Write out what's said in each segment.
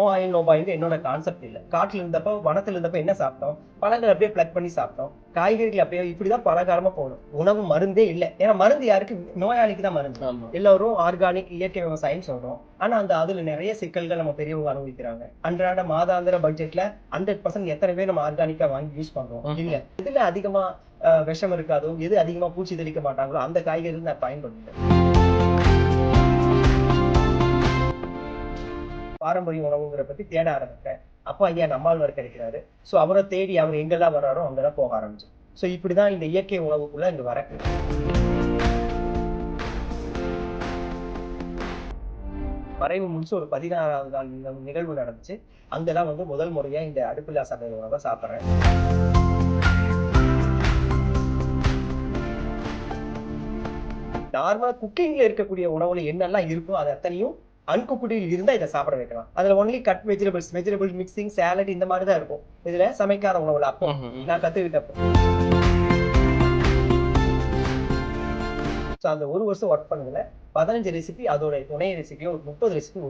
No oil no boil என்னோட concept இல்லை. காட்டுல இருந்தப்போ வனத்துல இருந்தப்போ என்ன சாப்பிட்டோம், பழங்கள் அப்படியே பிளக் பண்ணி சாப்பிட்டோம், காய்கறிகள் அப்படியே இப்படிதான் பல காலமா போகணும். உணவு மருந்தே இல்லை. ஏன்னா மருந்து யாருக்கு, நோயாளிக்கு தான் மருந்து. எல்லாரும் ஆர்கானிக் இயற்கை விவசாயம் சொல்றோம். ஆனா அதுல நிறைய சிக்கல்கள் நம்ம பெரியவங்க அனுபவிக்கிறாங்க. அன்றாட மாதாந்திர பட்ஜெட்ல 100% எத்தனை பேர் நம்ம ஆர்கானிக்கா வாங்கி யூஸ் பண்றோம்? இல்ல. இதுல அதிகமா விஷம் இருக்காதோ, எது அதிகமா பூச்சி தெளிக்க மாட்டாங்களோ அந்த காய்கறிகள் நான் பயன்படுத்துறேன். பாரம்பரிய உணவுங்கிற பத்தி தேட ஆரம்பிச்சேன். அப்போ ஐயா நம்மாழ்வார் கிடைக்கிறாரு. சோ அவரை தேடி அவர் எங்கெல்லாம் வர்றாரோ அங்கெல்லாம் போக ஆரம்பிச்சேன். சோ இப்படிதான் இந்த இயற்கை உணவுக்குள்ள இங்க வரேன். மறைவு முடிச்சு ஒரு 16வது நாள் நிகழ்வு நடந்துச்சு. அங்கெல்லாம் முதல் முறையா இந்த அடுப்பில்லா சமையல் உணவை சாப்பிட்றேன். நார்மலா குக்கிங்ல இருக்கக்கூடிய உணவுல என்னெல்லாம் இருக்கோ அது அத்தனையும் அன்குக்குடில் இருந்தா இதை சாப்பிட வைக்கலாம். அதுல only cut vegetable mixing, salad இந்த மாதிரி தான் இருக்கும். இதுல சமைக்காத உணவுல அப்போ நான் கத்துக்கிட்டப்போ அந்த 1 வருஷம் ஒர்க் பண்ணதுல 15 ரெசிபி, அதோட துணை ரெசிபியோ 30 ரெசிபி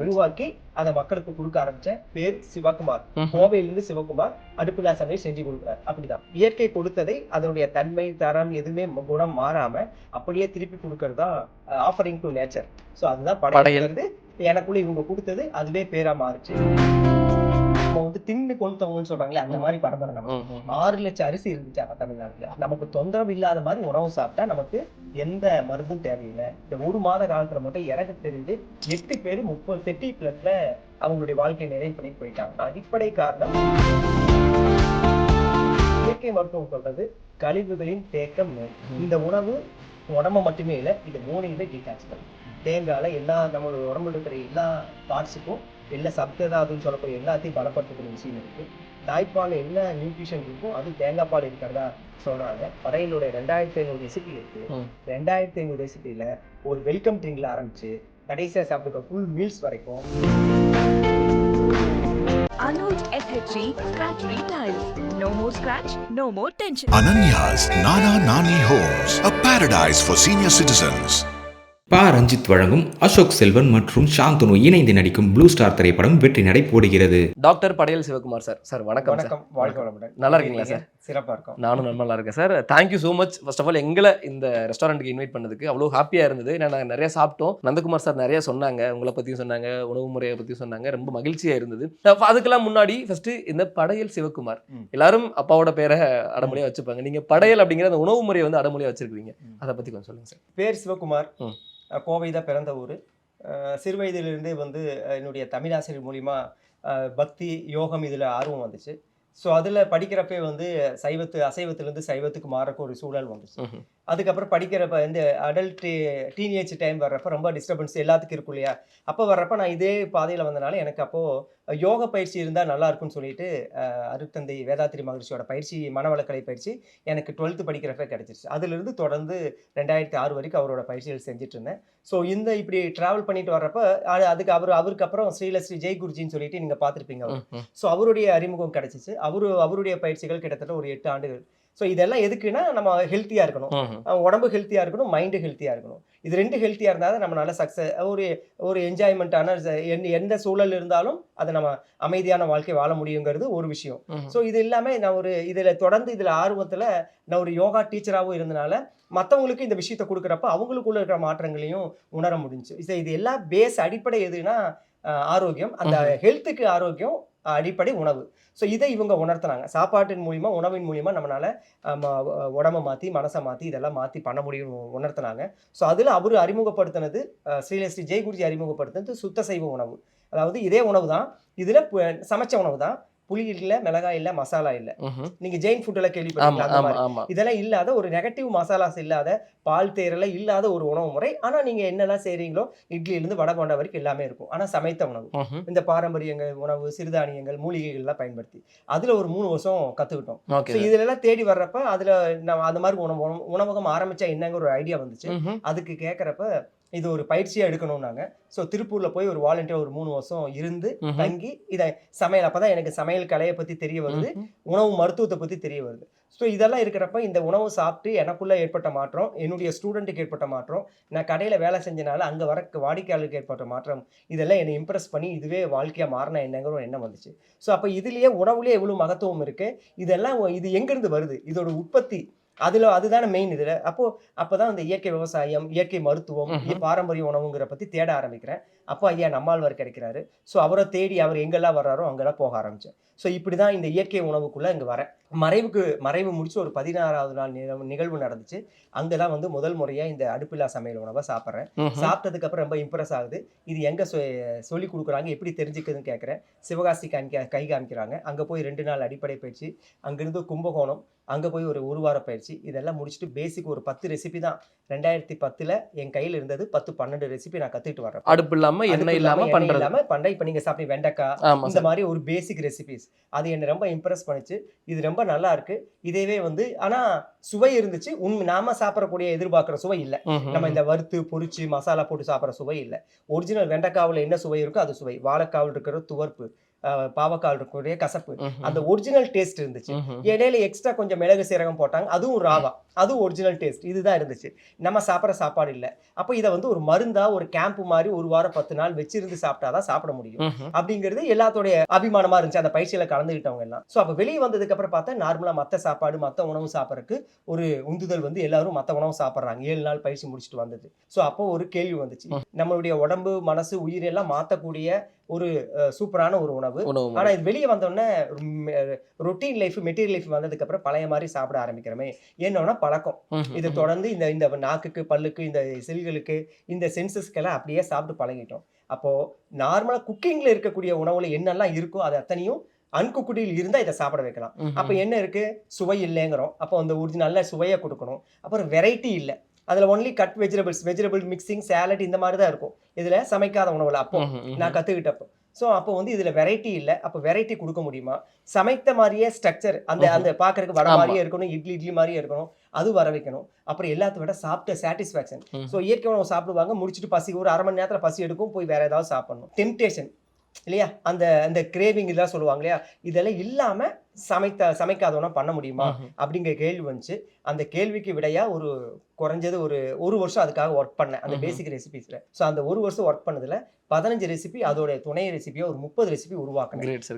உருவாக்கி அதை மக்களுக்கு கொடுக்க ஆரம்பிச்சேன். பேர் சிவகுமார். கோவையிலிருந்து சிவகுமார் அடுப்பில்லா சமையல் செஞ்சு கொடுக்குறாரு. அப்படிதான் இயற்கை கொடுத்ததை அதனுடைய தன்மை தரம் எதுவுமே குணம் மாறாம அப்படியே திருப்பி கொடுக்கறதா ஆஃபரிங் டு நேச்சர். சோ அதுதான் படையல்றது. எனக்குள்ள இவங்க கொடுத்தது அதுவே பேரா மாறுச்சு. தின்னு கொளுத்தவங்கன்னு சொல்றாங்களே அந்த மாதிரி பரம்பரை. நம்ம 6 லட்சம் அரிசி இருந்துச்சு தமிழ்நாட்டுல. நமக்கு தொந்தரவு இல்லாத மாதிரி உணவு சாப்பிட்டா நமக்கு எந்த மருந்தும் தேவையில்லை. இந்த 1 மாத காலத்துல மட்டும் எனக்கு தெரிஞ்சு 8 பேர் 30+ அவங்களுடைய வாழ்க்கையை நிறைவு பண்ணி போயிட்டாங்க. அடிப்படை காரணம் இயற்கை மருத்துவம் சொல்றது கழிவுகளின் தேக்கம். இந்த உணவு உடம்பு மட்டுமே இல்லை, இது 3 டீடாக்ஸ் பண்ணும். தேங்காயில எல்லா நம்மளோட உடம்புல இருக்கிற எல்லா பார்ட்ஸுக்கும் எல்லா சப்ததாதுன்னு சொல்லக்கூடிய எல்லாத்தையும் பலப்படுத்தக்கூடிய விஷயம் இருக்கு. தாய்ப்பால் என்ன நியூட்ரிஷன் இருக்கும் அது தேங்காய் பால் இருக்கிறதா சொல்றாங்க. படையலுடைய 2500 ரெசிபி இருக்கு. 2500 ரெசிபியில ஒரு வெல்கம் ட்ரிங்க்ல ஆரம்பிச்சு கடைசியா சாப்பிடுற ஃபுல் மீல்ஸ் வரைக்கும். Anuj FHG Scratch-Free Tiles. No more scratch, no more tension. Ananya's Nana Nani Homes, a paradise for senior citizens. Ranjith வழங்கும் அசோக் செல்வன் மற்றும் சாந்தனு இணைந்து நடிக்கும் ப்ளூ ஸ்டார் திரைப்படம் வெற்றி நடை போடுகிறது. டாக்டர் படையல் சிவகுமார் சார். சார் வணக்கம். நல்லா இருக்கீங்களா சார்? சிறப்பா இருக்கும். நானும் நல்லா இருக்கேன் sir. Thank you so much. First of all எங்களை இந்த ரெஸ்டாரண்ட்டுக்கு இன்வைட் பண்ணதுக்கு அவ்வளோ ஹாப்பியாக இருந்தது. நாங்கள் நிறைய சாப்பிட்டோம். நந்தகுமார் சார் நிறைய சொன்னாங்க, உங்களை பற்றியும் சொன்னாங்க, உணவு முறையை பற்றியும் சொன்னாங்க. ரொம்ப மகிழ்ச்சியாக இருந்தது. அதுக்கெல்லாம் முன்னாடி ஃபர்ஸ்ட் இந்த படையல் சிவகுமார் எல்லாரும் அப்பாவோட பேரை அடமொழியாக வச்சுப்பாங்க. நீங்கள் படையல் அப்படிங்கிற அந்த உணவு முறையை அடமொழியாக வச்சிருக்கீங்க. அதை பற்றி கொஞ்சம் சொல்லுங்கள் சார். பேர் சிவகுமார், கோவை தான் பிறந்த ஊர். சிறு வயதிலிருந்தே என்னுடைய தமிழாசிரியர் மூலிமா பக்தி யோகம் இதில் ஆர்வம் வந்துச்சு. ஸோ அதில் படிக்கிறப்பே அசைவத்திலேருந்து சைவத்துக்கு மாறக்க ஒரு சூழல் வந்துச்சு. அதுக்கப்புறம் படிக்கிறப்ப இந்த அடல்ட் டீனேஜ் டைம் வர்றப்ப ரொம்ப டிஸ்டர்பன்ஸ் எல்லாத்துக்கும் இருக்கும் இல்லையா? அப்போ வர்றப்ப நான் இதே பாதையில் வந்தனால எனக்கு அப்போது யோக பயிற்சி இருந்தால் நல்லா இருக்கும்னு சொல்லிட்டு அருட்தந்தை வேதாத்திரி மகரிஷியோட பயிற்சி, மனவளக்கலை பயிற்சி எனக்கு 12th படிக்கிறப்ப கிடைச்சிருச்சு. அதிலிருந்து தொடர்ந்து 2006 வரைக்கும் அவரோட பயிற்சிகள் செஞ்சுட்டு இருந்தேன். ஸோ இப்படி ட்ராவல் பண்ணிட்டு வர்றப்ப அதுக்கு அவருக்கு அப்புறம் ஸ்ரீ ஜெய் குருஜின்னு சொல்லிட்டு நீங்கள் பார்த்துருப்பீங்க. ஸோ அவருடைய அறிமுகம் கிடைச்சிச்சு. அவருடைய பயிற்சிகள் கிட்டத்தட்ட ஒரு 8 ஆண்டுகள். ஸோ இதெல்லாம் எதுக்குன்னா நம்ம ஹெல்த்தியாக இருக்கணும், உடம்பு ஹெல்த்தியாக இருக்கணும், மைண்டு ஹெல்த்தியாக இருக்கணும். இது 2 ஹெல்த்தியாக இருந்தால் தான் நம்ம நல்ல சக்ஸஸ், ஒரு என்ஜாய்மெண்ட்டான எந்த சூழல் இருந்தாலும் அதை நம்ம அமைதியான வாழ்க்கை வாழ முடியுங்கிறது ஒரு விஷயம். ஸோ இது இல்லாமல் நான் இதில் தொடர்ந்து இதில் ஆர்வத்தில் நான் ஒரு யோகா டீச்சராகவும் இருந்தனால மற்றவங்களுக்கு இந்த விஷயத்தை கொடுக்குறப்ப அவங்களுக்குள்ள இருக்கிற மாற்றங்களையும் உணர முடிஞ்சு. இது எல்லாம் பேஸ் அடிப்படை எதுனா ஆரோக்கியம். அந்த ஹெல்த்துக்கு ஆரோக்கியம் அடிப்படை உணவு. ஸோ இதை இவங்க உணர்த்தினாங்க. சாப்பாட்டின் மூலிமா, உணவின் மூலிமா நம்மளால உடம்பை மாற்றி மனசை மாற்றி இதெல்லாம் மாற்றி பண்ண முடியும் உணர்த்தினாங்க. ஸோ அதில் அவர் அறிமுகப்படுத்தினது ஸ்ரீ ஜெய் குருஜி அறிமுகப்படுத்தினது சுத்த சைவ உணவு. அதாவது இதே உணவு தான், இதில் சமைச்ச உணவு தான், புளி இல்லை, மிளகாய் இல்லை, மசாலா இல்லை. நீங்க ஜெயின் ஃபுட் எல்லாம் கேள்விப்பட்டீங்களா? இதெல்லாம் இல்லாத ஒரு நெகட்டிவ் மசாலாஸ் இல்லாத, பால் தேரெல்லாம் இல்லாத ஒரு உணவு முறை. ஆனா நீங்க என்னெல்லாம் செய்றீங்களோ இட்லியிலிருந்து வடை போண்டா வரைக்கும் எல்லாமே இருக்கும். ஆனா சமைத்த உணவு, இந்த பாரம்பரியங்கள் உணவு, சிறுதானியங்கள், மூலிகைகள் எல்லாம் பயன்படுத்தி அதுல ஒரு 3 வருஷம் கத்துக்கிட்டோம். இதுல எல்லாம் தேடி வர்றப்ப அதுல நம்ம அந்த மாதிரி உணவகம் ஆரம்பிச்சா என்னங்கிற ஒரு ஐடியா வந்துச்சு. அதுக்கு கேட்கறப்ப இது ஒரு பயிற்சியா எடுக்கணும்னாங்க. ஸோ திருப்பூர்ல போய் ஒரு வாலண்டியர் ஒரு 3 வருஷம் இருந்து தங்கி இதை சமையல், அப்பதான் எனக்கு சமையல் கலையை பத்தி தெரிய வருது, உணவு மருத்துவத்தை பத்தி தெரிய வருது. ஸோ இதெல்லாம் இருக்கிறப்ப இந்த உணவு சாப்பிட்டு எனக்குள்ளே ஏற்பட்ட மாற்றம், என்னுடைய ஸ்டூடெண்ட்டுக்கு ஏற்பட்ட மாற்றம், நான் கடையில் வேலை செஞ்சனால அங்கே வர வாடிக்கையாளருக்கு ஏற்பட்ட மாற்றம், இதெல்லாம் என்னை இம்ப்ரெஸ் பண்ணி இதுவே வாழ்க்கையாக மாறின என்னங்கிற ஒரு எண்ணம் வந்துச்சு. ஸோ அப்போ இதுலேயே உணவுலேயே எவ்வளோ மகத்துவம் இருக்குது, இதெல்லாம் இது எங்கேருந்து வருது, இதோட உற்பத்தி அதுதானே மெயின் இதில். அப்போ தான் இந்த இயற்கை விவசாயம், இயற்கை மருத்துவம், பாரம்பரிய உணவுங்கிற பற்றி தேட ஆரம்பிக்கிறேன். அப்போ ஐயா நம்மாழ்வார் கிடைக்கிறாரு. ஸோ அவரை தேடி அவர் எங்கெல்லாம் வர்றாரோ அங்கெல்லாம் போக ஆரம்பித்தேன். ஸோ இப்படி தான் இந்த இயற்கை உணவுக்குள்ளே இங்கே வரேன். மறைவு முடிச்சு ஒரு 16வது நாள் நிகழ்வு நடந்துச்சு. அங்கே தான் வந்து முதல் முறையாக இந்த அடுப்பில்லா சமையல் உணவை சாப்பிட்றேன். சாப்பிட்டதுக்கப்புறம் ரொம்ப இம்ப்ரெஸ் ஆகுது. இது எங்கே சொல்லி கொடுக்குறாங்க, எப்படி தெரிஞ்சுக்குதுன்னு கேட்குறேன். சிவகாசி கை காமிக்கிறாங்க. அங்கே போய் 2 நாள் அடிப்படை பயிற்சி, அங்கேருந்து கும்பகோணம், அங்கே போய் ஒரு வார பயிற்சி, இதெல்லாம் முடிச்சுட்டு பேசிக் ஒரு 10 ரெசிபி தான் 2010 என் கையில் இருந்தது. 10-12 ரெசிபி நான் கற்றுக்கிட்டு வரேன். அடுப்பு இல்லாமல் எண்ணெய் இல்லாமல் பண்ணுறேன். இப்போ நீங்கள் சாப்பிட்டு வெண்டைக்காய் இந்த மாதிரி ஒரு பேசிக் ரெசிபிஸ், அது என்னை ரொம்ப இம்ப்ரெஸ் பண்ணிச்சு. இது ரொம்ப நல்லா இருக்கு. இதேவே வந்து ஆனால் சுவை இருந்துச்சு. நாம சாப்பிடக்கூடிய எதிர்பார்க்குற சுவை இல்லை. நம்ம இந்த வறுத்து பொரிச்சு மசாலா போட்டு சாப்பிட்ற சுவை இல்லை. ஒரிஜினல் வெண்டைக்காவில் என்ன சுவை இருக்கோ அது சுவை. வாழைக்காவில் இருக்கிற துவர்ப்பு, பாவக்கால் இருக்கக்கூடிய கசப்பு, அந்த ஒரிஜினல் டேஸ்ட் இருந்துச்சு. இடையில எக்ஸ்ட்ரா கொஞ்சம் மிளகு சீரகம் போட்டாங்க, அதுவும் ராவா, அதுவும் ஒரிஜினல் டேஸ்ட். இதுதான் இருந்துச்சு. நம்ம சாப்பிட்ற சாப்பாடு இல்லை. அப்போ இதை வந்து ஒரு மருந்தா, ஒரு கேம்ப் மாதிரி 1 வாரம் 10 நாள் வச்சிருந்து சாப்பிட்டாதான் சாப்பிட முடியும் அப்படிங்கிறது எல்லாத்தோடைய அபிமானமா இருந்துச்சு அந்த பயிற்சியில கலந்துக்கிட்டவங்க எல்லாம். ஸோ அப்போ வெளியே வந்ததுக்கு அப்புறம் பார்த்தா நார்மலா மற்ற சாப்பாடு, மற்ற உணவு சாப்பிட்றதுக்கு ஒரு உந்துதல் வந்து எல்லாரும் மற்ற உணவு சாப்பிட்றாங்க. 7 நாள் பயிற்சி முடிச்சுட்டு வந்தது. ஸோ அப்போ ஒரு கேள்வி வந்துச்சு, நம்மளுடைய உடம்பு மனசு உயிர் எல்லாம் மாற்றக்கூடிய ஒரு சூப்பரான ஒரு உணவு. ஆனா இது வெளியே வந்தோடனே ரொட்டீன் லைஃப், மெட்டீரியல் லைஃப் வந்ததுக்கு அப்புறம் பழைய மாதிரி சாப்பிட ஆரம்பிக்கிறோமே. என்னன்னா பழக்கம். இதை தொடர்ந்து இந்த நாக்குக்கு, பல்லுக்கு, இந்த செல்களுக்கு, இந்த சென்சஸ்க்கெல்லாம் அப்படியே சாப்பிட்டு பழகிட்டோம். அப்போ நார்மலா குக்கிங்ல இருக்கக்கூடிய உணவுல என்னெல்லாம் இருக்கோ அது அத்தனையும் அன்குக்குடியில் இருந்தா இதை சாப்பிட வைக்கலாம். அப்ப என்ன இருக்கு, சுவை இல்லைங்கிறோம். அப்போ அந்த ஒரு நல்ல சுவையை கொடுக்கணும். அப்புறம் வெரைட்டி இல்லை. அதில் only cut vegetable mixing, salad இந்த மாதிரி தான் இருக்கும் இதில் சமைக்காத உணவுல. அப்போ நான் கற்றுக்கிட்டப்போ அப்போ வந்து இதில் வெரைட்டி இல்லை. அப்போ வெரைட்டி கொடுக்க முடியுமா? சமைத்த மாதிரியே ஸ்ட்ரக்சர், அந்த பார்க்கறதுக்கு வடை மாதிரியே இருக்கணும், இட்லி மாதிரியே இருக்கணும், அது வர வைக்கணும். அப்புறம் எல்லாத்த விட சாப்பிட்ட சாட்டிஸ்ஃபேக்ஷன். ஸோ இயற்கை உணவு சாப்பிடுவாங்க, முடிச்சுட்டு பசி ஒரு 1/2 மணி நேரத்தில் பசி எடுக்கும், போய் வேற ஏதாவது சாப்பிடணும். டெம்டேஷன் இல்லையா, அந்த கிரேவிங் இதெல்லாம் சொல்லுவாங்க இல்லையா, இதெல்லாம் இல்லாமல் சமைக்காதவனா பண்ண முடியுமா அப்படிங்கிற கேள்வி வந்துச்சு. அந்த கேள்விக்கு விடையா குறைஞ்சது ஒரு வருஷம் அதுக்காக ஒர்க் பண்ணேன் அந்த பேசிக் ரெசிபிஸ்ல. ஸோ அந்த 1 வருஷம் ஒர்க் பண்ணதுல 15 ரெசிபி, அதோட துணை ரெசிபியா ஒரு 30 ரெசிபி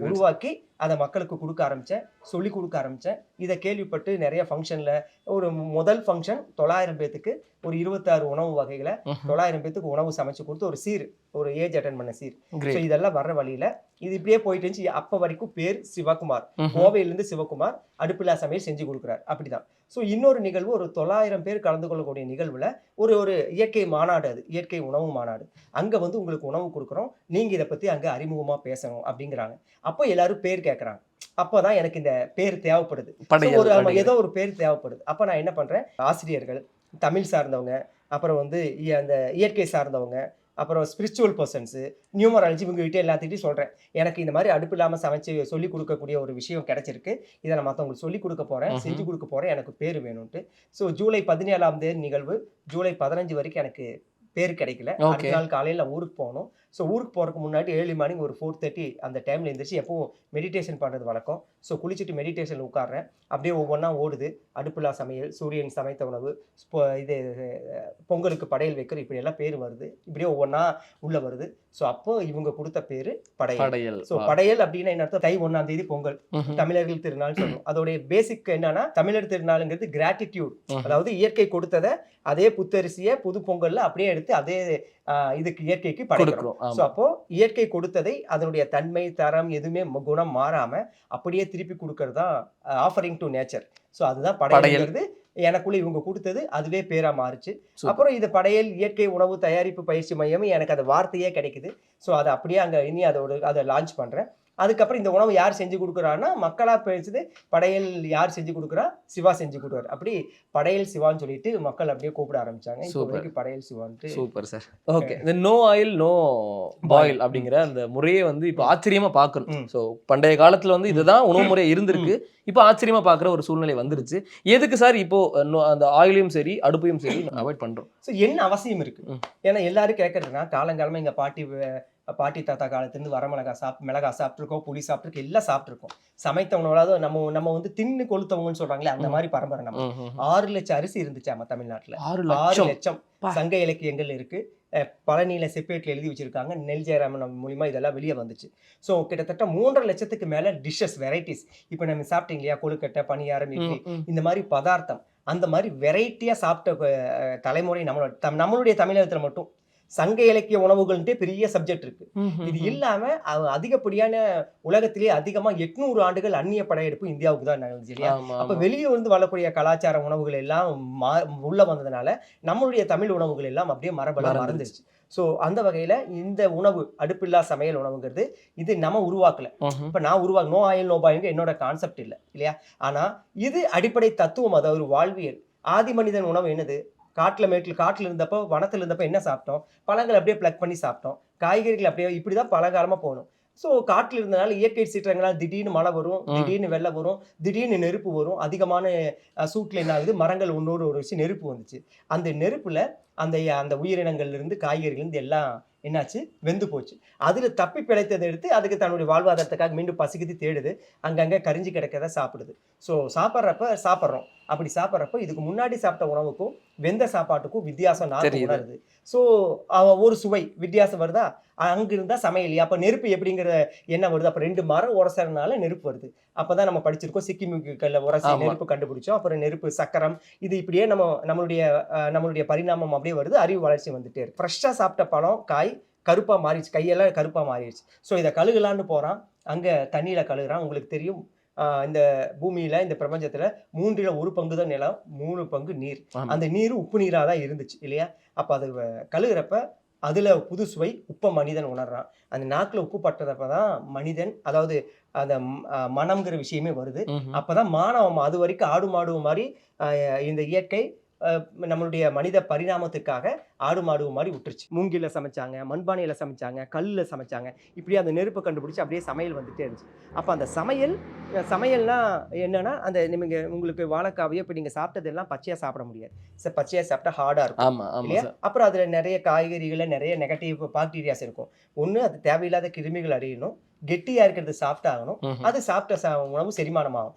உருவாக்கி அதை மக்களுக்கு கொடுக்க ஆரம்பிச்சேன், சொல்லி கொடுக்க ஆரம்பிச்சேன். இதை கேள்விப்பட்டு நிறைய ஃபங்க்ஷன்ல, ஒரு முதல் ஃபங்க்ஷன் 900 பேத்துக்கு ஒரு 26 உணவு வகைகளை 900 பேத்துக்கு உணவு சமைச்சு கொடுத்து ஒரு ஏஜ் அட்டன் பண்ண சீர். ஸோ இதெல்லாம் வர்ற வழியில இது இப்படியே போயிட்டு இருந்துச்சு. அப்ப வரைக்கும் பேர் சிவகுமார், கோவையிலிருந்து சிவகுமார் அடுப்பில்லா சமையல் செஞ்சு கொடுக்குறாரு. அப்படிதான். ஸோ இன்னொரு நிகழ்வு, ஒரு 900 பேர் கலந்து கொள்ளக்கூடிய நிகழ்வுல ஒரு இயற்கை மாநாடு, அது இயற்கை உணவு மாநாடு. அங்க வந்து உங்களுக்கு உணவு கொடுக்குறோம், நீங்க இதை பத்தி அங்க அறிமுகமா பேசணும் அப்படிங்கிறாங்க. அப்போ எல்லாரும் பேர் கேட்கறாங்க. அப்போதான் எனக்கு இந்த பேர் தேவைப்படுது, ஏதோ ஒரு பேர் தேவைப்படுது. அப்ப நான் என்ன பண்றேன், ஆசிரியர்கள், தமிழ் சார்ந்தவங்க, அப்புறம் வந்து அந்த இயற்கை சார்ந்தவங்க, அப்புறம் ஸ்பிரிச்சுவல் பர்சன்ஸு, நியூமராலஜி, இவங்ககிட்ட எல்லாத்துக்கிட்டையும் சொல்கிறேன், எனக்கு இந்த மாதிரி அடுப்பு இல்லாமல் சமைச்சு சொல்லிக் கொடுக்கக்கூடிய ஒரு விஷயம் கிடைச்சிருக்கு, இதை நான் மற்றவங்களுக்கு சொல்லிக் கொடுக்க போகிறேன், செஞ்சு கொடுக்க போகிறேன், எனக்கு பேர் வேணும்ன்ட்டு. ஸோ ஜூலை 17ஆம் தேதி நிகழ்வு. ஜூலை 15 வரைக்கும் எனக்கு பேர் கிடைக்கல. அடுத்த நாள் காலையில் நான் ஊருக்கு போகணும். ஸோ ஊருக்கு போகிறதுக்கு முன்னாடி ஏர்லி மார்னிங் ஒரு 4:30 அந்த டைமில் எழுந்திரிச்சு எப்பவும் மெடிடேஷன் பண்ணுறது வழக்கம். ஸோ குளிச்சுட்டு மெடிடேஷன் உட்காடுறேன். அப்படியே ஒவ்வொன்றா ஓடுது. அடுப்பில்லா சமையல், சூரியன் சமைத்த உணவு, இது பொங்கலுக்கு படையல் வைக்கிற, இப்படி எல்லாம் பேர் வருது. இப்படியே ஒவ்வொன்றா உள்ளே வருது. ஸோ அப்போ இவங்க கொடுத்த பேர் படையல். ஸோ படையல் அப்படின்னா என்ன அர்த்தம், தை 1ஆம் தேதி பொங்கல், தமிழர்கள் திருநாள் சொல்லணும். அதோடைய பேசிக் என்னன்னா, தமிழர் திருநாளுங்கிறது கிராட்டிடியூட். அதாவது இயற்கை கொடுத்ததை அதே புத்தரிசியை புது பொங்கல்ல அப்படியே எடுத்து அதே இதுக்கு இயற்கைக்கு படைக்கிறோம். ஸோ அப்போ இயற்கை கொடுத்ததை அதனுடைய தன்மை, தரம், எதுவுமே குணம் மாறாம அப்படியே திருப்பி கொடுக்கறது தான் ஆஃபரிங் டு நேச்சர். ஸோ அதுதான் படையல்ங்கிறது. எனக்குள்ள இவங்க கொடுத்தது அதுவே பேரா மாறுச்சு. அப்புறம் இது படையல் இயற்கை உணவு தயாரிப்பு பயிற்சி மையம், எனக்கு அது வார்த்தையே கிடைக்குது. ஸோ அதை அப்படியே அங்கே இனி அதை லான்ச் பண்றேன். அதுக்கப்புறம் இந்த உணவு யார் செஞ்சு கொடுக்குறாருன்னா, மக்களா பேசுது. படையல் யார் செஞ்சு கொடுக்குறா, சிவா செஞ்சு கொடுக்குறாரு. அப்படி படையல் சிவான்னு சொல்லிட்டு மக்கள் அப்படியே கூப்பிட ஆரம்பிச்சாங்க. இப்போ படையல் சிவான்ட்டு. Super sir. ஓகே, இந்த நோ ஆயில் நோ பாயில் அப்படிங்கிற அந்த முறையை வந்து இப்போ ஆச்சரியமா பார்க்கணும். ஸோ பண்டைய காலத்துல வந்து இதுதான் உணவு முறை இருந்திருக்கு, இப்போ ஆச்சரியமா பார்க்குற ஒரு சூழ்நிலை வந்துருச்சு. எதுக்கு சார் இப்போ அந்த ஆயிலையும் சரி அடுப்பையும் சரி அவாய்ட் பண்றோம்? ஸோ என்ன அவசியம் இருக்கு? ஏன்னா எல்லாரும் கேட்கறதுனா, காலங்காலமா எங்க பாட்டி பாட்டி தாத்தா காலத்துலேருந்து வரமிளகா மிளகா சாப்பிட்ருக்கோம், புளி சாப்பிட்ருக்கோம், எல்லாம் சாப்பிட்ருக்கோம். சமைத்த உணவுலாவது நம்ம வந்து தின்னு கொளுத்தவங்கன்னு சொல்றாங்களே அந்த மாதிரி பரம்பரை நம்ம. 6 லட்சம் அரிசி இருந்துச்சு நம்ம தமிழ்நாட்டில். 6 லட்சம் சங்க இலக்கியங்கள் இருக்கு. பழனியில செப்பேட்டில் எழுதி வச்சிருக்காங்க. நெல் ஜெயராமன் மூலியமா இதெல்லாம் வெளியே வந்துச்சு. ஸோ கிட்டத்தட்ட 3.5 லட்சத்துக்கு மேல டிஷ்ஷஸ், வெரைட்டிஸ். இப்போ நம்ம சாப்பிட்டீங்க இல்லையா, கொழுக்கட்டை, பணியாரம், இட்லி, இந்த மாதிரி பதார்த்தம், அந்த மாதிரி வெரைட்டியா சாப்பிட்ட தலைமுறை நம்மளுடைய தமிழகத்துல மட்டும் சங்க இலக்கிய உணவுகள்ன்ட்டே பெரிய சப்ஜெக்ட் இருக்கு. இது இல்லாம அதிகப்படியான உலகத்திலேயே அதிகமா 800 ஆண்டுகள் அந்நிய படையெடுப்பு இந்தியாவுக்கு தான் நடந்துச்சு இல்லையா. அப்ப வெளியே இருந்து வரக்கூடிய கலாச்சார உணவுகள் எல்லாம் உள்ள வந்ததுனால நம்மளுடைய தமிழ் உணவுகள் எல்லாம் அப்படியே மரபெல்லாம் மறந்துருச்சு. ஸோ அந்த வகையில இந்த உணவு அடுப்பில்லா சமையல் உணவுங்கிறது இது நம்ம உருவாக்கல. இப்ப நான் உருவாக்க நோ ஆயில் நோ பாயிலுங்க என்னோட கான்செப்ட் இல்லை இல்லையா. ஆனா இது அடிப்படை தத்துவம், அதாவது ஒரு வாழ்வியல். ஆதி மனிதன் உணவு என்னது? காட்டில் இருந்தப்போ, வனத்தில் இருந்தப்போ என்ன சாப்பிட்டோம்? பழங்கள் அப்படியே பிளக் பண்ணி சாப்பிட்டோம். காய்கறிகள் அப்படியே இப்படிதான் பல காலமா போகணும். ஸோ காட்டில் இருந்தனால இயற்கை சீற்றங்களால் திடீர்னு மழை வரும், திடீர்னு வெள்ளம் வரும், திடீர்னு நெருப்பு வரும். அதிகமான சூட்டில் என்ன ஆகுது, மரங்கள் ஒன்னோடு ஒரு வச்சு நெருப்பு வந்துச்சு. அந்த நெருப்புல அந்த உயிரினங்கள்ல இருந்து காய்கறிகள் இருந்து எல்லாம் என்னாச்சு, வெந்து போச்சு. அதுல தப்பி பிழைத்ததை எடுத்து அதுக்கு தன்னுடைய வாழ்வாதாரத்துக்காக மீண்டும் பசிக்குது, தேடுது, அங்கங்க கரிஞ்சு கிடக்கதை சாப்பிடுது. ஸோ சாப்பிட்றோம். அப்படி சாப்பிட்றப்ப இதுக்கு முன்னாடி சாப்பிட்ட உணவுக்கும் வெந்த சாப்பாட்டுக்கும் வித்தியாசம் உணருது. ஸோ ஒரு சுவை வித்தியாசம் வருதா, அங்க இருந்தா சமையல். அப்ப நெருப்பு எப்படிங்கிற என்ன வருது, அப்ப 2 மரம் உரசறதுனால நெருப்பு வருது. அப்பதான் நம்ம படிச்சிருக்கோம், சிக்கிமுக்கிக்கல்ல உரசி நெருப்பு கண்டுபிடிச்சோம். அப்புறம் நெருப்பு, சக்கரம், இது இப்படியே நம்மளுடைய பரிணாமம் அப்படியே வருது. அறிவு வளர்ச்சி வந்துட்டே இருக்கு. ஃப்ரெஷ்ஷா சாப்பிட்ட பழம், காய் கருப்பா மாறிடுச்சு, கையெல்லாம் கருப்பா மாறிடுச்சு. ஸோ இதை கழுகலான்னு போறான், அங்க தண்ணியில கழுகுறான். உங்களுக்கு தெரியும், இந்த பூமியில, இந்த பிரபஞ்சத்துல 3ல் 1 பங்கு தான் நிலம், 3 பங்கு நீர். அந்த நீர் உப்பு நீரா தான் இருந்துச்சு இல்லையா. அப்ப அது கழுகுறப்ப அதுல புது சுவை, உப்ப மனிதன் உணர்றான். அந்த நாக்குல உப்பு பட்டதப்பதான் மனிதன், அதாவது அந்த மனம்ங்கிற விஷயமே வருது. அப்பதான் மானவம். அது வரைக்கும் ஆடு மாடு மாதிரி இந்த இயற்கை நம்மளுடைய மனித பரிணாமத்துக்காக ஆடு மாடு மாதிரி விட்டுருச்சு. மூங்கில சமைச்சாங்க, மண்பானையில சமைச்சாங்க, கல்லுல சமைச்சாங்க. இப்படி அந்த நெருப்பை கண்டுபிடிச்சு அப்படியே சமையல் வந்துட்டே இருந்துச்சு. அப்போ அந்த சமையல்னா என்னன்னா, அந்த உங்களுக்கு வாழைக்காவையோ இப்போ நீங்கள் சாப்பிட்டதெல்லாம் பச்சையாக சாப்பிட முடியாது. பச்சையாக சாப்பிட்டா ஹார்டாக இருக்கும் இல்லையா. அப்புறம் அதில் நிறைய காய்கறிகளில் நிறைய நெகட்டிவ் பாக்டீரியாஸ் இருக்கும். ஒன்று அது தேவையில்லாத கிருமிகள் அறியணும், கெட்டியா இருக்கிறது சாஃப்ட் ஆகணும், அது சாப்பிட்ட உணவு செரிமானம் ஆகும்.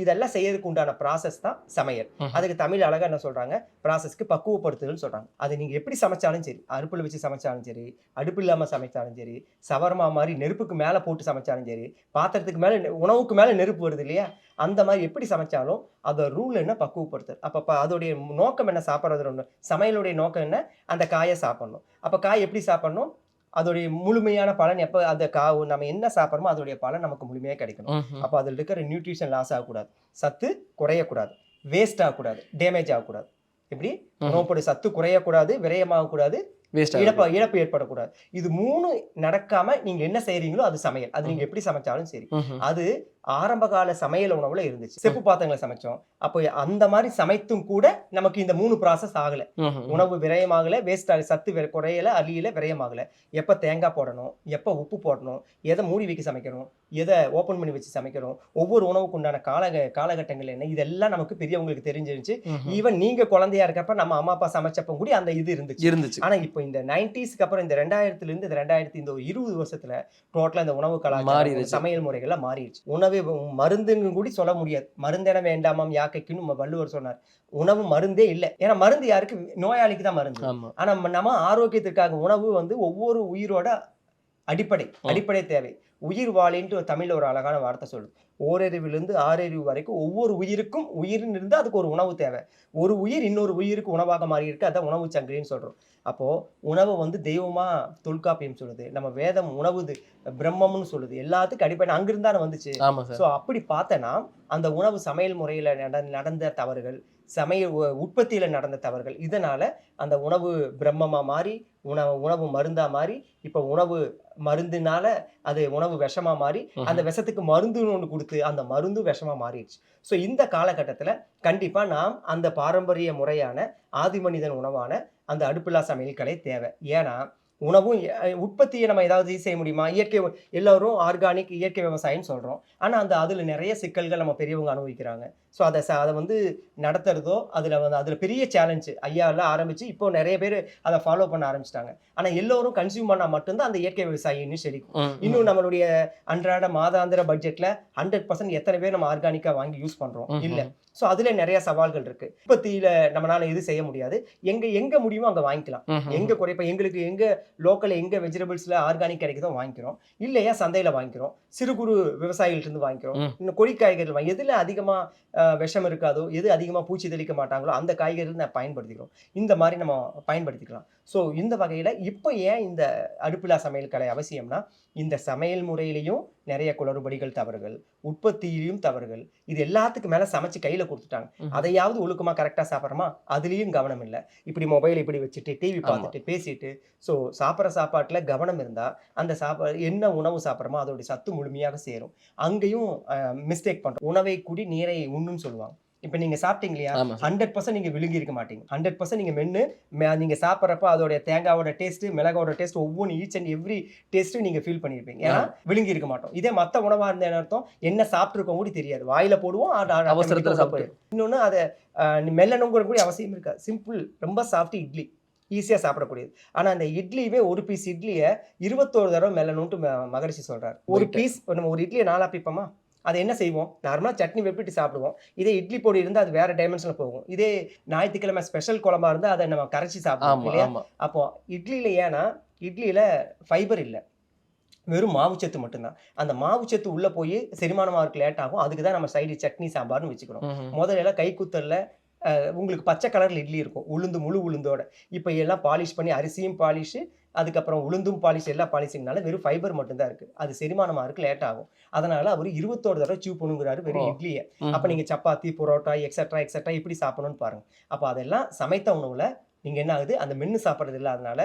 இதெல்லாம் செய்யறதுக்கு உண்டான ப்ராசஸ் தான் சமையல். அதுக்கு தமிழ் அழகா என்ன சொல்றாங்க, ப்ராசஸ்க்கு பக்குவப்படுத்துதல் சொல்றாங்க. அது நீங்க எப்படி சமைச்சாலும் சரி, அடுப்புல வச்சு சமைச்சாலும் சரி, அடுப்பு இல்லாம சமைச்சாலும் சரி, சவர்மா மாதிரி நெருப்புக்கு மேல போட்டு சமைச்சாலும் சரி, பாத்திரத்துக்கு மேல உணவுக்கு மேல நெருப்பு வருது இல்லையா, அந்த மாதிரி எப்படி சமைச்சாலும் அதோட ரூல் என்ன, பக்குவப்படுத்துதல். அப்ப அதோடைய நோக்கம் என்ன, சாப்பிட்றது ஒண்ணு. சமையலுடைய நோக்கம் என்ன, அந்த காயை சாப்பிடணும். அப்ப காய் எப்படி சாப்பிடணும், அதோடைய முழுமையான பலன் எப்போ, அந்த நம்ம என்ன சாப்பிட்றோமோ அதோடைய பலன் நமக்கு முழுமையாக கிடைக்கணும். அப்போ அதில் இருக்கிற நியூட்ரிஷன் லாஸ் ஆகக்கூடாது, சத்து குறையக்கூடாது, வேஸ்ட் ஆகக்கூடாது, டேமேஜ் ஆகக்கூடாது. இப்படி உணவுப்படி சத்து குறையக்கூடாது, விரயமாகக்கூடாது, இழப்பு ஏற்படக்கூடாது. இது 3 நடக்காம நீங்க என்ன செய்யறீங்களோ அது சமையல். அது நீங்க எப்படி சமைச்சாலும் சரி. அது ஆரம்ப கால சமையல் உணவுல இருந்துச்சு. செப்பு பாத்திரங்களை சமைச்சோம். அப்போ அந்த மாதிரி சமைத்தும் கூட நமக்கு இந்த 3 ப்ராசஸ் ஆகல. உணவு விரயமாகல, வேஸ்ட் ஆகல, சத்து குறையல, அழியல, விரயமாகல. எப்ப தேங்காய் போடணும், எப்ப உப்பு போடணும், எதை மூடி வைக்க சமைக்கணும், எதை ஓபன் பண்ணி வச்சு சமைக்கணும், ஒவ்வொரு உணவுக்கு உண்டான காலகட்டங்கள் என்ன, இதெல்லாம் நமக்கு பெரியவங்களுக்கு தெரிஞ்சிருச்சு. ஈவன் நீங்க குழந்தையா இருக்கப்ப நம்ம அம்மா அப்பா சமைச்சப்ப கூட அந்த இது இருந்துச்சு. ஆனா இப்போ இந்த 90ஸ்க்கு அப்புறம் இந்த 2000ல இருந்து இந்த 2020 வருஷத்துல டோட்டலா இந்த உணவு கலாச்சாரம், சமையல் முறைகள்லாம் மாறிடுச்சு. உணவு மருந்துன்னு கூட சொல்ல முடியாது. மருந்தென வேண்டாமாம் யாக்கைக்குன்னு வள்ளுவர் சொன்னார். உணவு மருந்தே இல்லை. ஏன்னா மருந்து யாருக்கு, நோயாளிக்கு தான் மருந்து. ஆனா நம்ம ஆரோக்கியத்திற்காக உணவு ஒவ்வொரு உயிரோட அடிப்படை தேவை. உயிர் வாழின்ட்டு தமிழ்ல ஒரு அழகான வார்த்தை சொல்லுது. ஓரறிவிலிருந்து 6 அறிவு வரைக்கும் ஒவ்வொரு உயிருக்கும் உயிர்னு இருந்தால் அதுக்கு ஒரு உணவு தேவை. ஒரு உயிர் இன்னொரு உயிருக்கு உணவாக மாறி இருக்கு, அதான் உணவு சங்கிலின்னு சொல்றோம். அப்போ உணவை தெய்வமா தொல்காப்பியம் சொல்லுது, நம்ம வேதம் உணவு பிரம்மம்னு சொல்லுது. எல்லாத்துக்கும் அடிப்படை அங்கிருந்தானே வந்துச்சு. ஸோ அப்படி பார்த்தனா அந்த உணவு சமையல் முறையில நடந்த தவறுகள், சமையல் உற்பத்தியில நடந்த தவறுகள், இதனால அந்த உணவு பிரம்மமா மாறி உணவு மருந்தா மாறி, இப்ப உணவு மருந்துனால அது உணவு விஷமா மாறி, அந்த விஷத்துக்கு மருந்துன்னு ஒன்று கொடுத்து அந்த மருந்து விஷமா மாறிடுச்சு. ஸோ இந்த காலகட்டத்துல கண்டிப்பா நாம் அந்த பாரம்பரிய முறையான ஆதி மனிதன் உணவான அந்த அடுப்பில்லா சமையல் கலை தேவை. ஏன்னா உணவும் உற்பத்தியை நம்ம ஏதாவது செய்ய முடியுமா? இயற்கை எல்லாரும் ஆர்கானிக் இயற்கை விவசாயம்னு சொல்கிறோம். ஆனால் அதில் நிறைய சிக்கல்கள் நம்ம பெரியவங்க அனுபவிக்கிறாங்க. ஸோ அதை வந்து நடத்துறதோ அதில் பெரிய சேலஞ்சு ஐயாவெல்லாம் ஆரம்பித்து இப்போ நிறைய பேர் அதை ஃபாலோ பண்ண ஆரம்பிச்சிட்டாங்க. ஆனால் எல்லோரும் கன்சியூம் பண்ணால் மட்டும்தான் அந்த இயற்கை விவசாயம் இன்னும் செழிக்கும். இன்னும் நம்மளுடைய அன்றாட மாதாந்திர பட்ஜெட்டில் 100% எத்தனை பேர் நம்ம ஆர்கானிக்காக வாங்கி யூஸ் பண்ணுறோம்? இல்லை. ஸோ அதில் நிறைய சவால்கள் இருக்குது. உற்பத்தியில் நம்மளால் எது செய்ய முடியாது. எங்கே முடியுமோ அங்கே வாங்கிக்கலாம். எங்கே குறைப்ப எங்களுக்கு எங்கே லோக்கலில் எங்கே வெஜிடபிள்ஸில் ஆர்கானிக் கிடைக்குதோ வாங்கிக்கிறோம். இல்லையா சந்தையில் வாங்கிக்கிறோம். சிறு குறு விவசாயிகள்கிட்ட வாங்கிக்கிறோம். இன்னும் கொடி காய்கறிகள் வாங்கி எதில் அதிகமாக விஷம் இருக்காதோ, எது அதிகமாக பூச்சி தெளிக்க மாட்டாங்களோ அந்த காய்கறிகள் நான் பயன்படுத்திக்கிறோம். இந்த மாதிரி நம்ம பயன்படுத்திக்கலாம். ஸோ இந்த வகையில் இப்போ ஏன் இந்த அடுப்பிலா சமையல் கலை அவசியம்னா, இந்த சமையல் முறையிலையும் நிறைய குளறுபடிகள், தவறுகள், உற்பத்தியிலையும் தவறுகள், இது எல்லாத்துக்கு மேலே சமைச்சு கையில் கொடுத்துட்டாங்க. அதையாவது ஒழுக்கமாக கரெக்டாக சாப்பிட்றோமா? அதுலேயும் கவனம் இல்லை. இப்படி மொபைல் இப்படி வச்சுட்டு டிவி பார்த்துட்டு பேசிட்டு, ஸோ சாப்பிட்ற சாப்பாட்டில் கவனம் இருந்தால் அந்த என்ன உணவு சாப்பிட்றோமோ அதோடைய சத்து முழுமையாக சேரும். அங்கேயும் மிஸ்டேக் பண்ணுறோம். உணவை குடி நீரை உண்ணுன்னு சொல்லுவாங்க. இப்போ நீங்கள் சாப்பிட்டீங்க இல்லையா, 100% நீங்கள் விழுங்கி இருக்க மாட்டீங்க. 100% நீங்கள் மென்று நீங்கள் சாப்பிட்றப்ப அதோடைய தேங்காவோட டேஸ்ட்டு, மிளகாவோட டேஸ்ட், ஒவ்வொன்று ஈச் அண்ட் எவ்ரி டேஸ்ட்டும் நீங்கள் ஃபீல் பண்ணியிருப்பீங்க. ஏன்னா விழுங்கி இருக்க மாட்டோம். இதே மற்ற உணவாக இருந்த அர்த்தம் என்ன சாப்பிட்ருக்கோம் கூட தெரியாது. வாயில் போடுவோம், அவசரத்தில் சாப்பிடுவோம். இன்னொன்று அதை மெல்லணுங்கிற கூட அவசியம் இருக்காது. சிம்பிள், ரொம்ப சாஃப்ட் இட்லி ஈஸியாக சாப்பிடக்கூடியது. ஆனால் அந்த இட்லியே ஒரு பீஸ் இட்லியை 21 தடவை மெல்லணுன்ட்டு மகரிஷி சொல்கிறார். ஒரு பீஸ் நம்ம ஒரு இட்லியை 4 பிப்போமா? அதை என்ன செய்வோம்? நார்மலாக சட்னி வெப்பிட்டு சாப்பிடுவோம். இதே இட்லி பொடி இருந்தால் அது வேறு டைமென்ஷனில் போகும். இதே ஞாயிற்றுக்கிழமை ஸ்பெஷல் குழம்பா இருந்தால் அதை நம்ம கரைச்சி சாப்பிடுவோம் இல்லையா? அப்போ இட்லியில் ஏன்னா இட்லியில் ஃபைபர் இல்லை, வெறும் மாவுச்சத்து மட்டும்தான். அந்த மாவுச்சத்து உள்ளே போய் செரிமானமாக இருக்க லேட் ஆகும். அதுக்கு தான் நம்ம சைடு சட்னி சாம்பார்னு வச்சுக்கிறோம். முதல்ல கைக்குத்தலில் உங்களுக்கு பச்சை கலரில் இட்லி இருக்கும், உளுந்து முழு உளுந்தோட. இப்போ எல்லாம் பாலிஷ் பண்ணி அரிசியும் பாலிஷு, அதுக்கப்புறம் உளுந்தும் பாலிஷ், எல்லா பாலிஷிங்னால வெறும் ஃபைபர் மட்டும்தான் இருக்குது. அது செரிமானமாக இருக்கு, லேட் ஆகும். அதனால் அவர் 21 தடவை சூ பண்ணுங்கிறாரு வெறும் இட்லியை. அப்போ நீங்கள் சப்பாத்தி, புரோட்டா, எக்ஸட்ரா இப்படி சாப்பிடணும்னு பாருங்கள். அப்போ அதெல்லாம் சமைத்த உணவில் நீங்கள் என்ன ஆகுது, அந்த மென்று சாப்பிட்றது இல்லை. அதனால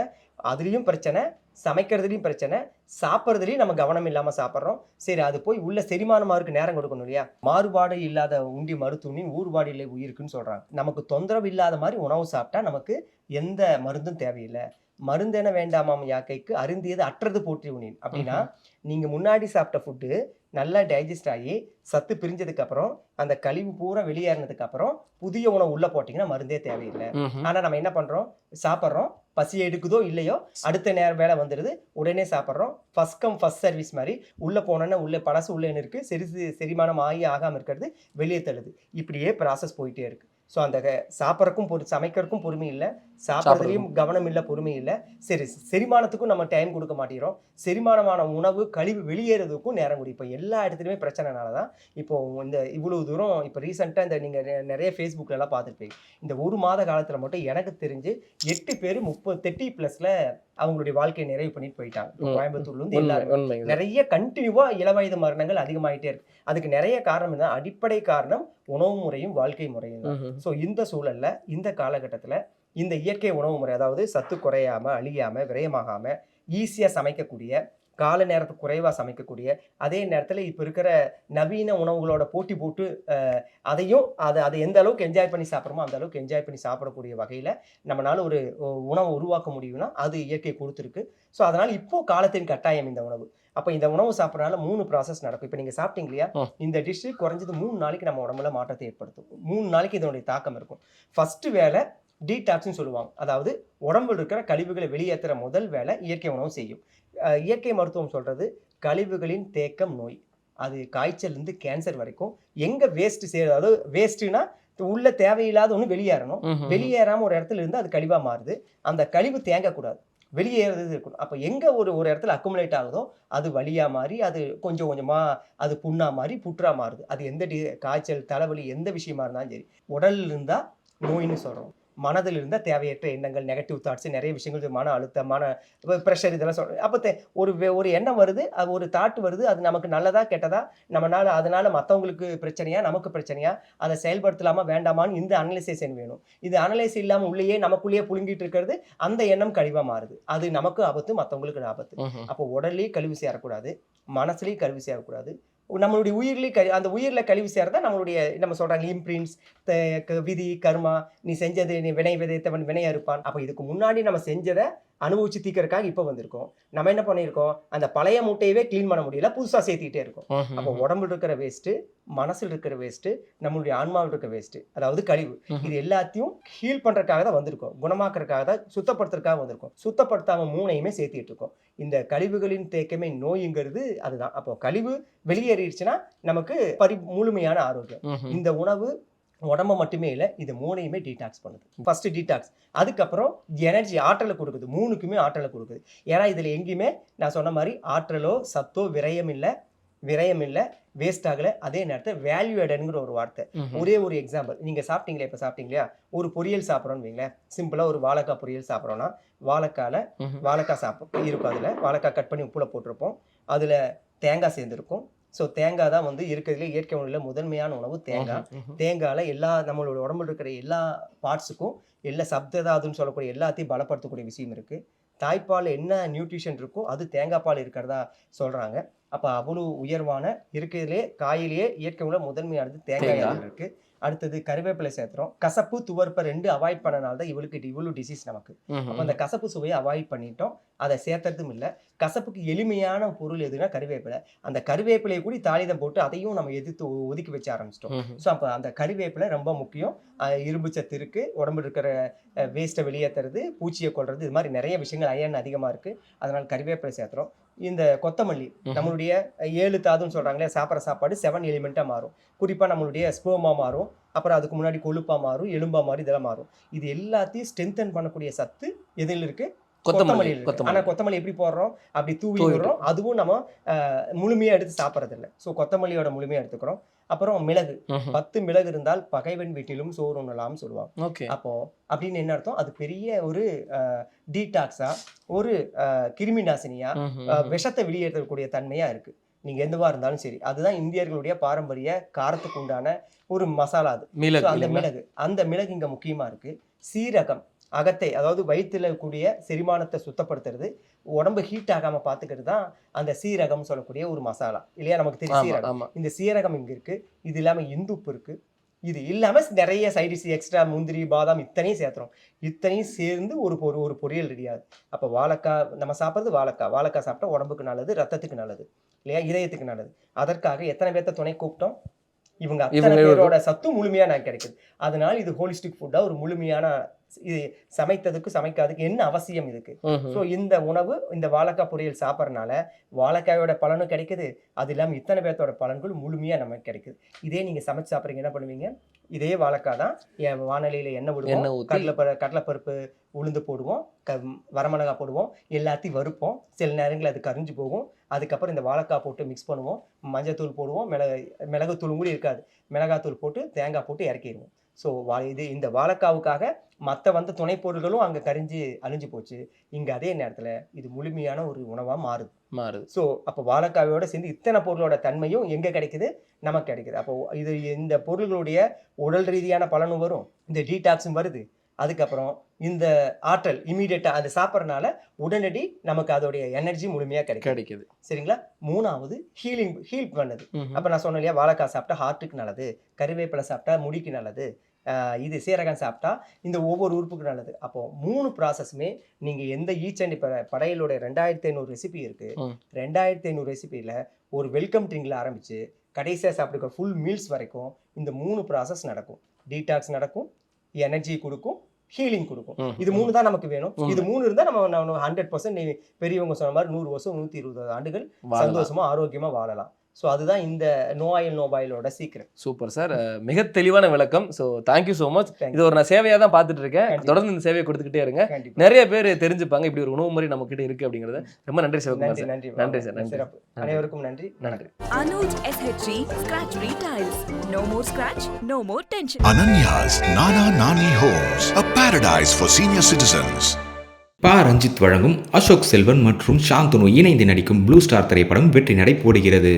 அதுலேயும் பிரச்சனை, சமைக்கிறதுலையும் பிரச்சனை, சாப்பிட்றதுலையும் நம்ம கவனம் இல்லாமல் சாப்பிட்றோம். சரி, அது போய் உள்ள செரிமானமாக இருக்கு, நேரம் கொடுக்கணும் இல்லையா? மாறுபாடு இல்லாத உண்டி மருத்துவனின் ஊறுபாடு இல்லை உயிருக்குன்னு சொல்கிறாங்க. நமக்கு தொந்தரவு இல்லாத மாதிரி உணவு சாப்பிட்டா நமக்கு எந்த மருந்தும் தேவையில்லை. மருந்தென வேண்டாமாம் யாக்கைக்கு அருந்தியது அற்றது போற்றி உணின். அப்படின்னா நீங்கள் முன்னாடி சாப்பிட்ட ஃபுட்டு நல்லா டைஜஸ்ட் ஆகி சத்து பிரிஞ்சதுக்கப்புறம் அந்த கழிவு பூரா வெளியேறினதுக்கு அப்புறம் புதிய உணவு உள்ளே போட்டிங்கன்னா மருந்தே தேவையில்லை. ஆனால் நம்ம என்ன பண்ணுறோம், சாப்பிட்றோம், பசி எடுக்குதோ இல்லையோ அடுத்த நேரம் வேலை வந்துடுது, உடனே சாப்பிட்றோம். ஃபஸ்ட் கம் ஃபஸ்ட் சர்வீஸ் மாதிரி உள்ளே போனோன்னா உள்ளே பழசு உள்ளே இருக்குது, செரிமானம் ஆகி ஆகாமல் இருக்கிறது வெளியே தள்ளுது. இப்படியே ப்ராசஸ் போயிட்டே இருக்குது. ஸோ அந்த சாப்பிட்றக்கும் சமைக்கிறதுக்கும் பொறுமை இல்லை, சாப்பிட்றதுலையும் கவனம் இல்லை, பொறுமை இல்லை. சரி, செரிமானத்துக்கும் நம்ம டைம் கொடுக்க மாட்டேங்கிறோம். செரிமானமான உணவு கழிவு வெளியேறதுக்கும் நேரம் கொடுக்கும். இப்போ எல்லா இடத்துலையுமே பிரச்சனைனால தான் இப்போது இந்த இவ்வளோ தூரம் இப்போ ரீசெண்டாக இந்த நீங்கள் நிறைய ஃபேஸ்புக்கிலலாம் பார்த்துருப்பீங்க. இந்த 1 மாத காலத்தில் மட்டும் எனக்கு தெரிஞ்சு 8 பேர் 30+ அவங்களுடைய வாழ்க்கையை நிறைவு பண்ணிட்டு போயிட்டாங்க. கோயம்புத்தூர்லேருந்து எல்லாரும் நிறைய கண்டினியூவாக இளவயது மரணங்கள் அதிகமாகிட்டே இருக்கு. அதுக்கு நிறைய காரணம் என்ன? அடிப்படை காரணம் உணவு முறையும் வாழ்க்கை முறையும் தான். ஸோ இந்த சூழலில் இந்த காலகட்டத்தில் இந்த இயற்கை உணவு முறை, அதாவது சத்து குறையாமல், அழியாமல், விரயமாகாமல், ஈஸியாக சமைக்கக்கூடிய, கால நேரத்துக்கு குறைவாக சமைக்கக்கூடிய, அதே நேரத்தில் இப்போ இருக்கிற நவீன உணவுகளோட போட்டி போட்டு அதையும் அதை எந்த அளவுக்கு என்ஜாய் பண்ணி சாப்பிட்றோமோ அந்த அளவுக்கு என்ஜாய் பண்ணி சாப்பிடக்கூடிய வகையில் நம்மளால் ஒரு உணவை உருவாக்க முடியும்னா அது இயற்கை கொடுத்துருக்கு. ஸோ அதனால் இப்போது காலத்தின் கட்டாயம் இந்த உணவு. அப்போ இந்த உணவு சாப்பிட்றதுனால 3 ப்ராசஸ் நடக்கும். இப்போ நீங்கள் சாப்பிட்டீங்க இல்லையா, இந்த டிஷ்ஷு குறைஞ்சது 3 நாளைக்கு நம்ம உடம்புல மாற்றத்தை ஏற்படுத்தும். 3 நாளைக்கு இதனுடைய தாக்கம் இருக்கும். ஃபஸ்ட்டு வேலை டீடாக்ஸ்ன்னு சொல்லுவாங்க. அதாவது உடம்புல இருக்கிற கழிவுகளை வெளியேற்றுற முதல் வேலை இயற்கை உணவு செய்யும். இயற்கை மருத்துவம் சொல்கிறது கழிவுகளின் தேக்கம் நோய், அது காய்ச்சல்லேருந்து கேன்சர் வரைக்கும் எங்கே வேஸ்ட்டு அதாவது வேஸ்ட்டுனா உள்ள தேவையில்லாத ஒன்று வெளியேறணும். வெளியேறாமல் ஒரு இடத்துல இருந்து அது கழிவாக மாறுது. அந்த கழிவு தேங்கக்கூடாது, வெளியேறது இருக்கணும். அப்போ எங்கே ஒரு இடத்துல அக்குமுலேட் ஆகுதோ அது வலியாக மாறி, அது கொஞ்சம் கொஞ்சமாக அது புண்ணாக மாறி புற்றா மாறுது. அது எந்த காய்ச்சல், தலைவலி, எந்த விஷயமா இருந்தாலும் சரி. உடல் இருந்தால் நோயின்னு சொல்கிறோம். மனதில் இருந்தால் தேவையற்ற எண்ணங்கள், நெகட்டிவ் தாட்ஸ், நிறைய விஷயங்கள், மன அழுத்தம், மன ப்ரெஷர், இதெல்லாம் சொல்கிறோம். அப்போ ஒரு எண்ணம் வருது, அது ஒரு தாட் வருது, அது நமக்கு நல்லதா கெட்டதா, அதனால் மற்றவங்களுக்கு பிரச்சனையா நமக்கு பிரச்சனையா, அதை செயல்படுத்தலாமா வேண்டாமான்னு இந்த அனலைசேஷன் வேணும். இது அனலைஸ் இல்லாமல் உள்ளேயே நமக்குள்ளேயே புழுங்கிட்டு இருக்கிறது, அந்த எண்ணம் கழிவாக மாறுது. அது நமக்கு ஆபத்து, மற்றவங்களுக்கு ஆபத்து. அப்போ உடல்லையும் கழிவு சேரக்கூடாது, மனசுலையும் கழிவு சேரக்கூடாது, நம்மளுடைய உயிர்லேயே அந்த உயிரில் கழிவு சேரதான் நம்மளுடைய நம்ம சொல்கிறாங்க இம்ப்ரின்ஸ், விதி, கர்மா, நீ செஞ்சது, நீ வினை விதைத்தவன் வினை அறுப்பான். அப்போ இதுக்கு முன்னாடி நம்ம செஞ்சதை அனுபவிச்சு தீக்கிறதுக்காக இப்போ வந்திருக்கோம். நம்ம என்ன பண்ணியிருக்கோம், அந்த பழைய மூட்டையவே க்ளீன் பண்ண முடியல, புதுசாக சேர்த்திக்கிட்டே இருக்கோம். அப்போ உடம்புல இருக்கிற வேஸ்ட்டு, மனசில் இருக்கிற வேஸ்ட்டு, நம்மளுடைய ஆன்மாவில் இருக்கிற வேஸ்ட்டு, அதாவது கழிவு, இது எல்லாத்தையும் ஹீல் பண்ணுறதுக்காக தான் வந்திருக்கோம், குணமாக்குறதுக்காக தான், சுத்தப்படுத்துறதுக்காக வந்திருக்கோம். சுத்தப்படுத்தாமல் மூணையுமே சேர்த்திட்டு இருக்கோம். இந்த கழிவுகளின் தேக்கமே நோய்ங்கிறது அதுதான். அப்போ கழிவு வெளியேறிடுச்சுன்னா நமக்கு முழுமையான ஆரோக்கியம். இந்த உணவு உடம்பு மட்டுமே இல்லை, இது மூணையுமே டீடாக்ஸ் பண்ணுது. ஃபர்ஸ்ட் டீடாக்ஸ், அதுக்கப்புறம் எனர்ஜி, ஆற்றலை கொடுக்குது. மூணுக்குமே ஆற்றலை கொடுக்குது. ஏன்னா இதில் எங்கேயுமே நான் சொன்ன மாதிரி ஆற்றலோ சத்தோ விரயம் இல்லை, வேஸ்ட் ஆகலை. அதே நேரத்தில் வேல்யூ ஆடட்ங்கிற ஒரு வார்த்தை. ஒரே ஒரு எக்ஸாம்பிள், நீங்கள் சாப்பிட்டீங்களே, இப்போ சாப்பிட்டீங்களா, ஒரு பொரியல் சாப்பிட்றோன்னு வைங்களேன், சிம்பிளாக ஒரு வாழைக்காய் பொரியல் சாப்பிட்றோன்னா, வாழைக்காய் சாப்பிடும் இருக்கும், அதில் வாழைக்காய் கட் பண்ணி உப்புல போட்டிருப்போம், அதில் தேங்காய் சேர்ந்துருக்கும். ஸோ தேங்காய் தான் வந்து இருக்கிறதுலே இயற்கை உணவில் முதன்மையான உணவு தேங்காய். தேங்காயில் எல்லா நம்மளோட உடம்புல இருக்கிற எல்லா பார்ட்ஸுக்கும் எல்லா சப்ததாதுன்னு சொல்லக்கூடிய எல்லாத்தையும் பலப்படுத்தக்கூடிய விஷயம் இருக்குது. தாய்ப்பால் என்ன நியூட்ரிஷன் இருக்கோ அது தேங்காய் பால் இருக்கிறதா சொல்கிறாங்க. அப்போ அவ்வளோ உயர்வான இருக்கிறதுலே காயிலேயே இயற்கை உணவு முதன்மையானது தேங்காய் இருக்குது. அடுத்தது கருவேப்பிலை சேர்த்துறோம். கசப்பு துவர்ப்பை 2 அவாய்ட் பண்ணனால தான் இவ்வளோ டிசீஸ் நமக்கு. அப்போ அந்த கசப்பு சுவையை அவாய்ட் பண்ணிட்டோம், அதை சேர்த்துறதும் இல்லை. கசப்புக்கு எளிமையான பொருள் எதுனா கருவேப்பிலை. அந்த கருவேப்பிலையை கூட தாளிதம் போட்டு அதையும் நம்ம எதிர்த்து ஒதுக்கி வச்சு ஆரம்பிச்சிட்டோம். ஸோ அப்போ அந்த கருவேப்பிலை ரொம்ப முக்கியம். இரும்பு சத்து இருக்குது, உடம்புல இருக்கிற வேஸ்ட்டை வெளியேற்றுறது, பூச்சியை கொள்வது, இது மாதிரி நிறைய விஷயங்கள் அயன் அதிகமாக இருக்குது. அதனால் கருவேப்பிலை சேர்த்துறோம். இந்த கொத்தமல்லி, நம்மளுடைய 7 தாதுன்னு சொல்கிறாங்களே, சாப்பிட்ற சாப்பாடு 7 எலிமெண்ட்டாக மாறும். குறிப்பாக நம்மளுடைய ஸ்போமா மாறும், அப்புறம் அதுக்கு முன்னாடி கொழுப்பாக மாறும், எலும்பா மாறும், இதெல்லாம் மாறும். இது எல்லாத்தையும் ஸ்ட்ரென்தன் பண்ணக்கூடிய சத்து எதில் இருக்குது? கொத்தமல்லி. ஆனால் கொத்தமல்லி எப்படி போடுறோம், அப்படி தூவி விடுறோம். அதுவும் நம்ம முழுமையாக எடுத்து சாப்பிட்றது இல்லை. ஸோ கொத்தமல்லியோட முழுமையாக எடுத்துக்கிறோம். அப்புறம் மிளகு, 10 மிளகு இருந்தால் பகைவன் வீட்டிலும் சோறு உண்ணலாம்னு சொல்லுவாங்க. அப்போ அப்படின்னு என்ன அர்த்தம், அது பெரிய ஒரு டீடாக்ஸா, ஒரு கிருமி நாசினியா, விஷத்தை வெளியேற்றக்கூடிய தன்மையா இருக்கு. நீங்க எதுவா இருந்தாலும் சரி, அதுதான் இந்தியர்களுடைய பாரம்பரிய காரத்துக்கு உண்டான ஒரு மசாலா. அது அந்த மிளகு இங்க முக்கியமா இருக்கு. சீரகம், அகத்தை, அதாவது வயிற்றுல கூடிய செரிமானத்தை சுத்தப்படுத்துறது, உடம்பு ஹீட் ஆகாம பாத்துக்கிறது தான் அந்த சீரகம் சொல்லக்கூடிய ஒரு மசாலா இல்லையா? நமக்கு தெரியும் சீரகம். இந்த சீரகம் இங்க இருக்கு. இது இல்லாம இந்துப்பு இருக்கு. இது இல்லாம நிறைய சைடிஸ் எக்ஸ்ட்ரா முந்திரி பாதாம் இத்தனையும் சேர்த்துறோம். இத்தனையும் சேர்ந்து ஒரு பொரியல் ரெடியாது. அப்போ வாழைக்காய் நம்ம சாப்பிட்றது, வாழைக்காய் சாப்பிட்டா உடம்புக்கு நல்லது, ரத்தத்துக்கு நல்லது இல்லையா, இதயத்துக்கு நல்லது. அதற்காக எத்தனை பேர்த்த துணை கூப்பிட்டோம், இவங்க அத்தனை பேரோட சத்தும் முழுமையா நான் கிடைக்குது. அதனால இது ஹோலிஸ்டிக் ஃபுட்டா ஒரு முழுமையான, இது சமைத்ததுக்கு சமைக்காதுக்கு என்ன அவசியம் இதுக்கு. ஸோ இந்த உணவு, இந்த வாழைக்காய் பொரியல் சாப்பிட்றதுனால வாழைக்காயோட பலனும் கிடைக்குது, அது இல்லாமல் இத்தனை பேர்த்தோட பலன்கள் முழுமையா நமக்கு கிடைக்குது. இதே நீங்க சமைச்சு சாப்பிட்றீங்க, என்ன பண்ணுவீங்க, இதே வாழைக்காய் தான் வானலியில எண்ணெய் விடுவோம், கடலைப்பருப்பு உளுந்து போடுவோம், வரமிளகாய் போடுவோம், எல்லாத்தையும் வறுப்போம். சில நேரங்களில் அது கரிஞ்சு போகும். அதுக்கப்புறம் இந்த வாழைக்காய் போட்டு மிக்ஸ் பண்ணுவோம், மஞ்சத்தூள் போடுவோம், மிளகுத்தூள் கூட இருக்காது, மிளகாத்தூள் போட்டு தேங்காய் போட்டு இறக்கிடுவோம். ஸோ இந்த வாழைக்காவுக்காக மற்ற துணை பொருள்களும் அங்கே கரிஞ்சு அழிஞ்சு போச்சு. இங்கே அதே நேரத்தில் இது முழுமையான ஒரு உணவாக மாறுது. ஸோ அப்போ வாழைக்காயோட சேர்ந்து இத்தனை பொருளோட தன்மையும் எங்கே கிடைக்குது, நமக்கு கிடைக்குது. அப்போ இது இந்த பொருள்களுடைய உடல் ரீதியான பலனும் வரும், இந்த டீடாக்ஸும் வருது. அதுக்கப்புறம் இந்த ஆற்றல் இமீடியட்டாக அது சாப்பிட்றதுனால உடனடி நமக்கு அதோடைய எனர்ஜி முழுமையாக கிடைக்குது. சரிங்களா? 3வது ஹீல் பண்ணுது. அப்போ நான் சொன்னேன் இல்லையா, வாழைக்காய் சாப்பிட்டா ஹார்ட்டுக்கு நல்லது, கருவேப்பிலை சாப்பிட்டா முடிக்கு நல்லது, இது சீரகம் சாப்பிட்டா இந்த ஒவ்வொரு உறுப்புக்கு நல்லது. அப்போ 3 ப்ராசஸுமே நீங்கள் எந்த இப்போ படையலோட 2500 ரெசிபி இருக்குது. 2500 ரெசிபியில் ஒரு வெல்கம் ட்ரிங்கில் ஆரம்பித்து கடைசியாக சாப்பிட்டுக்க ஃபுல் மீல்ஸ் வரைக்கும் இந்த 3 ப்ராசஸ் நடக்கும். டீடாக்ஸ் நடக்கும், எனர்ஜி கொடுக்கும், ஹீலிங் கொடுக்கும். இது 3 தான் நமக்கு வேணும். இது 3 இருந்தால் நம்ம 100% பெரியவங்க சொன்ன மாதிரி 100 வருஷம் 120 ஆண்டுகள் சந்தோஷமா ஆரோக்கியமா வாழலாம். ஸோ அதுதான் இந்த நோபாயிலோட சீக்கிரம். சூப்பர் சார், மிக தெளிவான விளக்கம். So thank you so much. இது ஒரு நான் சேவையாக தான் பார்த்துட்டு இருக்கேன். தொடர்ந்து இந்த சேவையை கொடுத்துக்கிட்டே இருங்க. நிறைய பேர் தெரிஞ்சுப்பாங்க இப்படி ஒரு உணவு முறை நம்ம கிட்ட இருக்கு அப்படிங்கறத. ரொம்ப நன்றி சார். நன்றி சார். அனைவருக்கும் நன்றி. Anuj SHG Scratchery Tiles. No more scratch, no more tension. Ananya's Nana Nani Homes, a paradise for senior citizens. Ranjith வழங்கும் அசோக் செல்வன் மற்றும் சாந்தனு இணைந்து நடிக்கும் ப்ளூ ஸ்டார் திரைப்படம் வெற்றி நடை போடுகிறது.